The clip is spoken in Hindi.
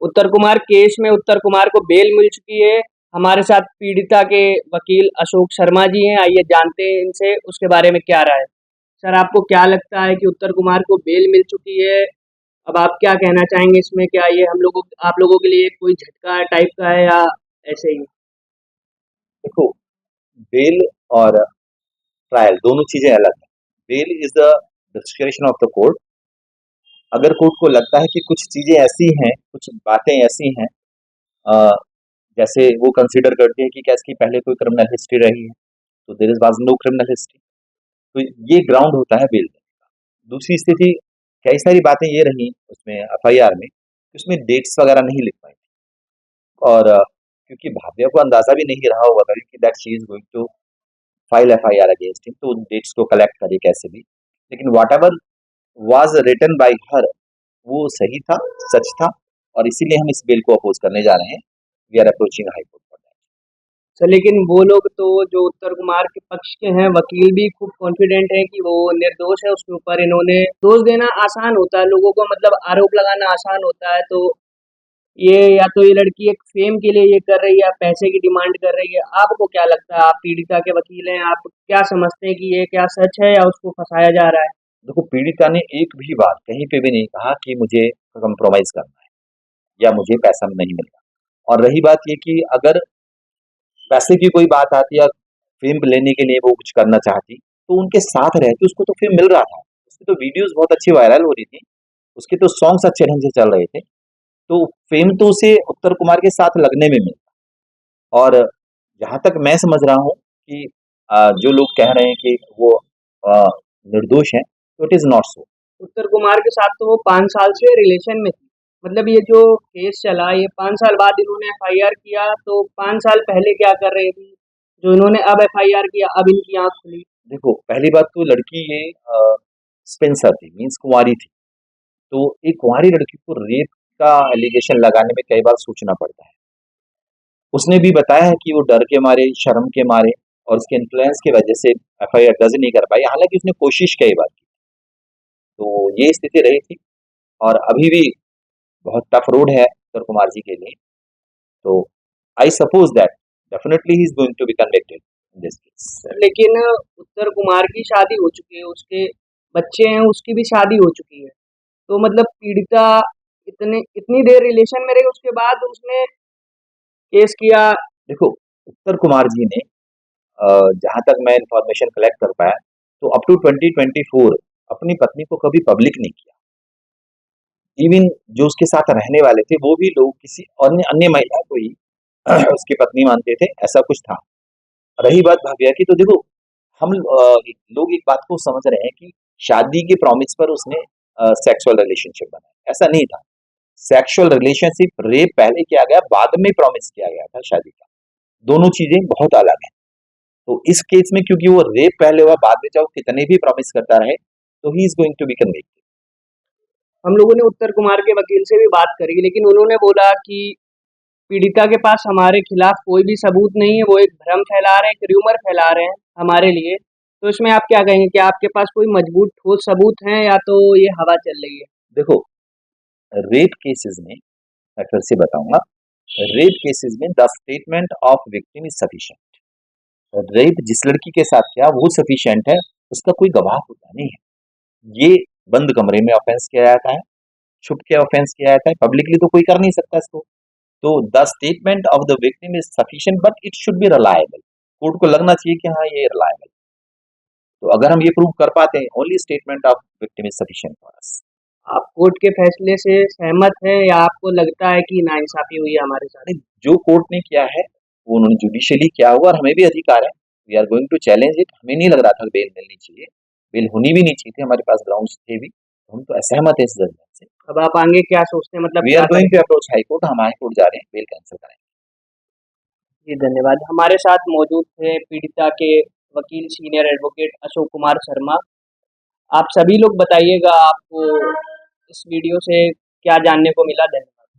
उत्तर कुमार केस में उत्तर कुमार को बेल मिल चुकी है। हमारे साथ पीड़िता के वकील अशोक शर्मा जी हैं। आइए जानते हैं इनसे उसके बारे में क्या राय है। सर, आपको क्या लगता है कि उत्तर कुमार को बेल मिल चुकी है? अब आप क्या कहना चाहेंगे इसमें? क्या ये हम लोगों आप लोगों के लिए कोई झटका टाइप का है या ऐसे ही? देखो, बेल और ट्रायल दोनों चीजें अलग हैं। Bail is the description of the court. अगर कोर्ट को लगता है कि कुछ चीजें ऐसी हैं, कुछ बातें ऐसी हैं, अ, जैसे वो कंसीडर करते हैं कि क्या इसकी पहले कोई क्रिमिनल हिस्ट्री रही है, तो there is was no criminal history, तो ये ग्राउंड होता है बेल देने का। दूसरी स्थिति, कई सारी बातें ये रही उसमें एफआईआर में कि उसमें डेट्स वगैरह नहीं लिख पाई थी। और क्योंकि भाव्या को अंदाजा भी नहीं रहा होगा कभी कि that she is going to file FIR against him, तो उन डेट्स को कलेक्ट करे कैसे भी। लेकिन whatever was written by her, वो सही था, सच था, और इसीलिए हम इस बिल को अपोज करने जा रहे हैं। We are approaching High Court for that. Sir, लेकिन वो लोग तो जो उत्तर कुमार के पक्ष के हैं, वकील भी खूब कॉन्फिडेंट है कि वो निर्दोष है। उसके ऊपर इन्होंने दोष देना आसान होता है, लोगों को मतलब आरोप लगाना आसान होता है। तो ये या तो ये लड़की एक फेम के लिए ये कर रही है या पैसे की डिमांड कर रही है। आपको क्या लगता है? आप पीड़िता के वकील हैं, आप क्या समझते हैं कि ये क्या सच है या उसको फंसाया जा रहा है? देखो, पीड़िता ने एक भी बार कहीं पे भी नहीं कहा कि मुझे कंप्रोमाइज करना है या मुझे पैसा नहीं मिल रहा। और रही बात ये कि अगर पैसे की कोई बात आती या फेम लेने के लिए वो कुछ करना चाहती, तो उनके साथ रहती, उसको तो फेम मिल रहा था। उसकी तो वीडियोस बहुत अच्छी वायरल हो रही थी, उसके तो सॉन्ग्स अच्छे ढंग से चल रहे थे। तो फेम तो उसे उत्तर कुमार के साथ लगने में मिला। और जहां तक मैं समझ रहा हूँ कि जो लोग कह रहे हैं कि वो अ, निर्दोष हैं, तो इट इज नॉट सो। उत्तर कुमार के साथ तो वो 5 साल से रिलेशन में थी। मतलब ये जो केस चला, ये 5 साल बाद इन्होंने एफआईआर किया, तो 5 साल पहले क्या कर रही थी? जो इन्होंने अब एफआईआर किया, अब इनकी आँख खुली। देखो, पहली बात तो लड़की ये स्पेंसर थी, मीन्स कुंवारी थी। तो एक कुंवारी लड़की को रेप का एलिगेशन लगाने में कई बार सोचना पड़ता है। उसने भी बताया है कि वो डर के मारे, शर्म के मारे और उसके इन्फ्लुएंस की वजह से एफआईआर दर्ज नहीं कर पाई, हालांकि उसने कोशिश कई बार की। तो ये स्थिति रही थी। और अभी भी बहुत टफ रोड है उत्तर कुमार जी के लिए। तो I suppose that definitely he is going to be convicted in this case. लेकिन उत्तर कुमार की शादी हो चुकी है, उसके बच्चे हैं, उसकी भी शादी हो चुकी है। तो मतलब पीड़िता इतने इतनी देर रिलेशन में रही, उसके बाद उसने केस किया। देखो, उत्तर कुमार जी ने जहां तक मैं इंफॉर्मेशन कलेक्ट कर पाया, तो अप टू 2024 अपनी पत्नी को कभी पब्लिक नहीं किया। इवन जो उसके साथ रहने वाले थे वो भी लोग किसी अन्य अन्य महिला को ही उसकी पत्नी मानते थे, ऐसा कुछ था। रही बात भाग्य की, तो देखो, हम लोग एक बात को समझ रहे हैं कि शादी के प्रॉमिस पर उसने सेक्सुअल रिलेशनशिप बनाया, ऐसा नहीं था। सेक्सुअल रिलेशनशिप रेप पहले किया गया, बाद में प्रॉमिस किया गया था शादी का। दोनों चीजें बहुत अलग हैं। तो इस केस में क्योंकि वो रेप पहले हुआ, बाद में चाहे वो कितने भी प्रॉमिस करता रहे, तो he is going to be convicted. हम लोगों ने उत्तर कुमार के वकील से भी बात करी, लेकिन उन्होंने बोला कि पीड़िता के पास हमारे खिलाफ कोई भी सबूत नहीं है, वो एक भ्रम फैला रहे हैं, एक र्यूमर फैला रहे हैं हमारे लिए। तो इसमें आप क्या कहेंगे? क्या आपके पास कोई मजबूत ठोस सबूत हैं या तो ये हवा चल रही है? देखो, रेप केसेस में मैं फिर से बताऊंगा, रेप केसेस में the statement of victim is sufficient. Rape जिस लड़की के साथ किया वो सफिशिएंट है, उसका कोई गवाह होता नहीं है। ये बंद कमरे में ऑफेंस किया जाता है, छुप के ऑफेंस किया जाता है, पब्लिकली तो कोई कर नहीं सकता इसको। तो the statement of the victim is sufficient but it should be reliable. Court को लगना चाहिए कि हाँ, ये रिलायबल। तो अगर हम ये प्रूव कर पाते हैं, only statement of victim is sufficient for us. आप कोर्ट के फैसले से सहमत हैं या आपको लगता है कि नाइंसाफी हुई है हमारे साथ? नहीं, जो कोर्ट ने किया है वो उन्होंने जुडिशियली किया हुआ, और हमें भी अधिकार है। We are going to challenge it. हमें नहीं लग रहा था बेल मिलनी चाहिए, बेल होनी भी नहीं चाहिए थी, हमारे पास ग्राउंड्स थे भी, तो हम तो असहमत है इस जजमेंट से। अब आप आगे क्या सोचते हैं, मतलब वी क्या आर गोइंग करें? To approach High Court. हम हाई कोर्ट जा रहे हैं, बेल कैंसिल करेंगे। जी, धन्यवाद। हमारे साथ मौजूद थे पीड़िता के वकील सीनियर एडवोकेट अशोक कुमार शर्मा। आप सभी लोग बताइएगा आपको इस वीडियो से क्या जानने को मिला। धन्यवाद।